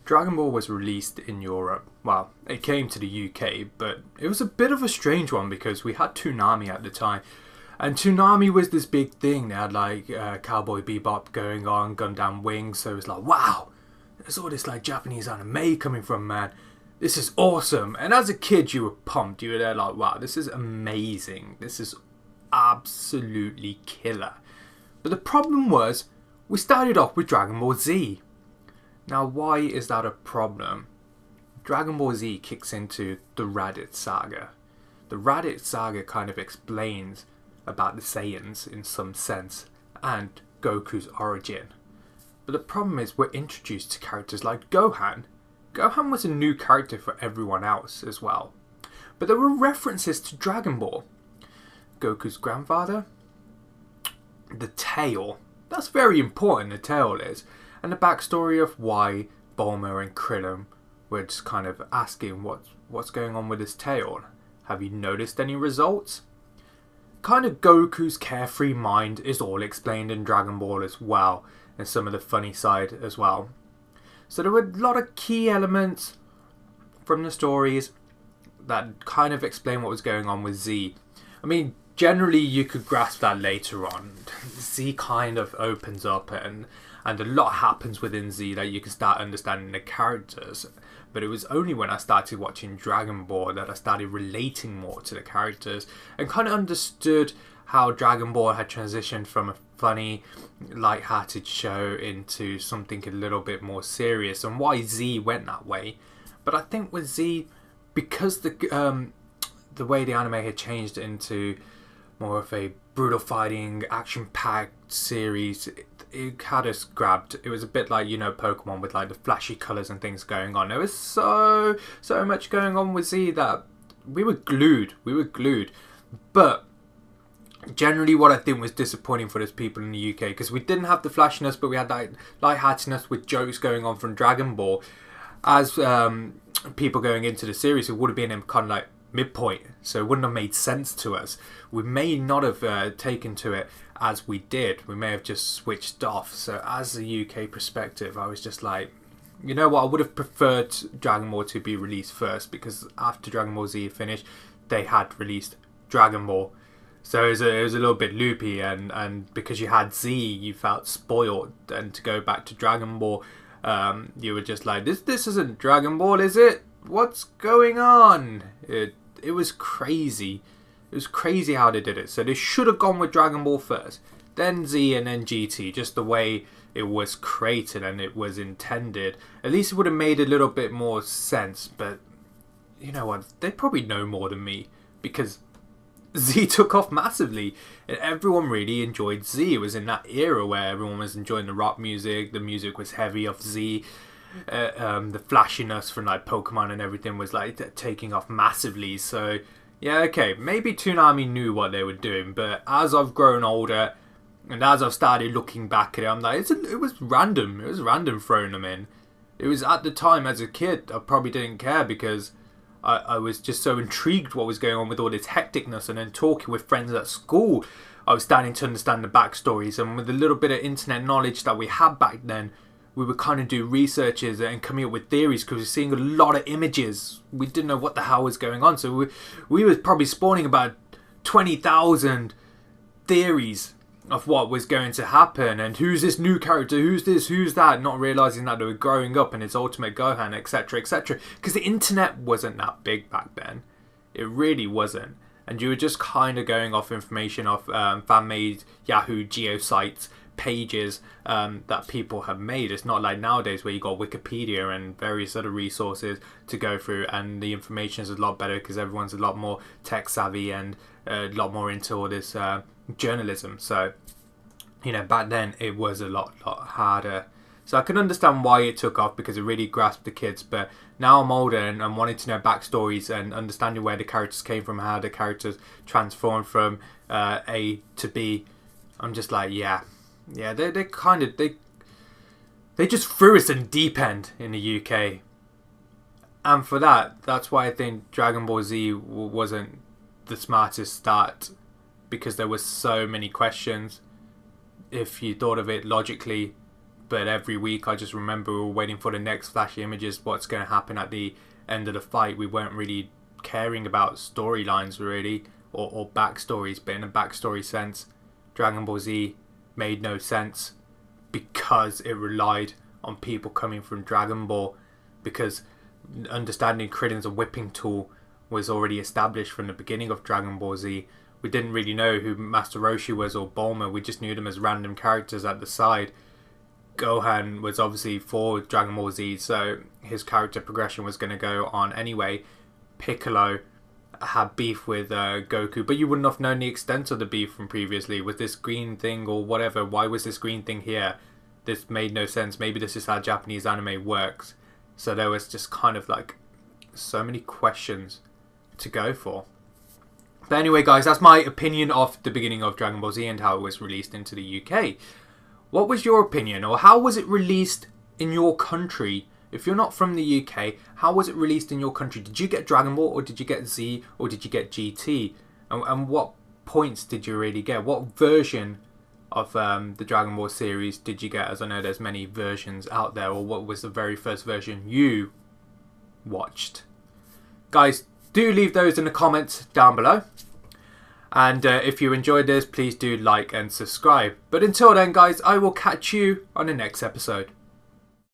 Dragon Ball was released in Europe. Well, it came to the UK, but it was a bit of a strange one because we had Toonami at the time. And Toonami was this big thing. They had like Cowboy Bebop going on, Gundam Wing. So it was like, wow, there's all this like Japanese anime coming from, man. This is awesome. And as a kid, you were pumped. You were there like, wow, this is amazing. This is absolutely killer. But the problem was, we started off with Dragon Ball Z. Now, why is that a problem? Dragon Ball Z kicks into the Raditz Saga. The Raditz Saga kind of explains about the Saiyans in some sense, and Goku's origin. But the problem is we're introduced to characters like Gohan. Gohan was a new character for everyone else as well. But there were references to Dragon Ball. Goku's grandfather, the tail. That's very important, the tail is. And the backstory of why Bulma and Krillin were just kind of asking what's going on with his tail. Have you noticed any results? Kind of Goku's carefree mind is all explained in Dragon Ball as well. And some of the funny side as well. So there were a lot of key elements from the stories that kind of explain what was going on with Z. I mean, generally you could grasp that later on. Z kind of opens up and a lot happens within Z that you can start understanding the characters. But it was only when I started watching Dragon Ball that I started relating more to the characters and kind of understood how Dragon Ball had transitioned from a funny, light-hearted show into something a little bit more serious and why Z went that way. But I think with Z, because the way the anime had changed into more of a brutal fighting, action-packed series, it had us grabbed. It was a bit like, you know, Pokemon with like the flashy colours and things going on. There was so much going on with Z that we were glued. But generally what I think was disappointing for those people in the UK, because we didn't have the flashiness, but we had that lightheartedness with jokes going on from Dragon Ball. As people going into the series, it would have been in kind of like midpoint, so it wouldn't have made sense to us. We may not have taken to it as we did. We may have just switched off. So as a UK perspective, I was just like, you know what, I would have preferred Dragon Ball to be released first, because after Dragon Ball Z finished, they had released Dragon Ball. So it was a little bit loopy, and because you had Z, you felt spoiled. And to go back to Dragon Ball, you were just like, this isn't Dragon Ball, is it? What's going on? It was crazy. It was crazy how they did it. So they should have gone with Dragon Ball first, then Z, and then GT, just the way it was created and it was intended. At least it would have made a little bit more sense. But you know what? They probably know more than me, because Z took off massively and everyone really enjoyed Z. It was in that era where everyone was enjoying the rock music. The music was heavy of Z. The flashiness from like Pokemon and everything was like taking off massively. So yeah, okay, maybe Toonami knew what they were doing, but as I've grown older and as I've started looking back at it, I'm like, it was random. It was random throwing them in. It was, at the time as a kid, I probably didn't care because I was just so intrigued what was going on with all this hecticness. And then talking with friends at school, I was starting to understand the backstories. And with a little bit of internet knowledge that we had back then, we would kind of do researches and coming up with theories, because we were seeing a lot of images. We didn't know what the hell was going on. So we were probably spawning about 20,000 theories of what was going to happen. And who's this new character? Who's this? Who's that? Not realising that they were growing up and it's Ultimate Gohan, etc., etc. Because the internet wasn't that big back then. It really wasn't. And you were just kind of going off information off fan-made Yahoo geosites, pages that people have made. It's not like nowadays where you got Wikipedia and various other resources to go through, and the information is a lot better because everyone's a lot more tech savvy and a lot more into all this journalism. So, you know, back then it was a lot harder. So I can understand why it took off, because it really grasped the kids. But now I'm older and I'm wanting to know backstories and understanding where the characters came from, how the characters transformed from A to B. I'm just like, yeah, they just threw us in the deep end in the UK. And for that's why I think Dragon Ball Z wasn't the smartest start, because there were so many questions. If you thought of it logically, but every week I just remember we were waiting for the next flashy images, what's going to happen at the end of the fight. We weren't really caring about storylines really, or backstories, but in a backstory sense, Dragon Ball Z made no sense because it relied on people coming from Dragon Ball, because understanding Krillin's a whipping tool was already established from the beginning of Dragon Ball Z. We didn't really know who Master Roshi was or Bulma, we just knew them as random characters at the side. Gohan was obviously for Dragon Ball Z, so his character progression was going to go on anyway. Piccolo had beef with Goku, but you wouldn't have known the extent of the beef from previously. Was this green thing or whatever? Why was this green thing here? This made no sense. Maybe this is how Japanese anime works. So there was just kind of like so many questions to go for. But anyway guys, that's my opinion of the beginning of Dragon Ball Z and how it was released into the UK. What was your opinion, or how was it released in your country? If you're not from the UK, how was it released in your country? Did you get Dragon Ball, or did you get Z, or did you get GT? And what points did you really get? What version of the Dragon Ball series did you get? As I know there's many versions out there. Or what was the very first version you watched? Guys, do leave those in the comments down below. And if you enjoyed this, please do like and subscribe. But until then guys, I will catch you on the next episode.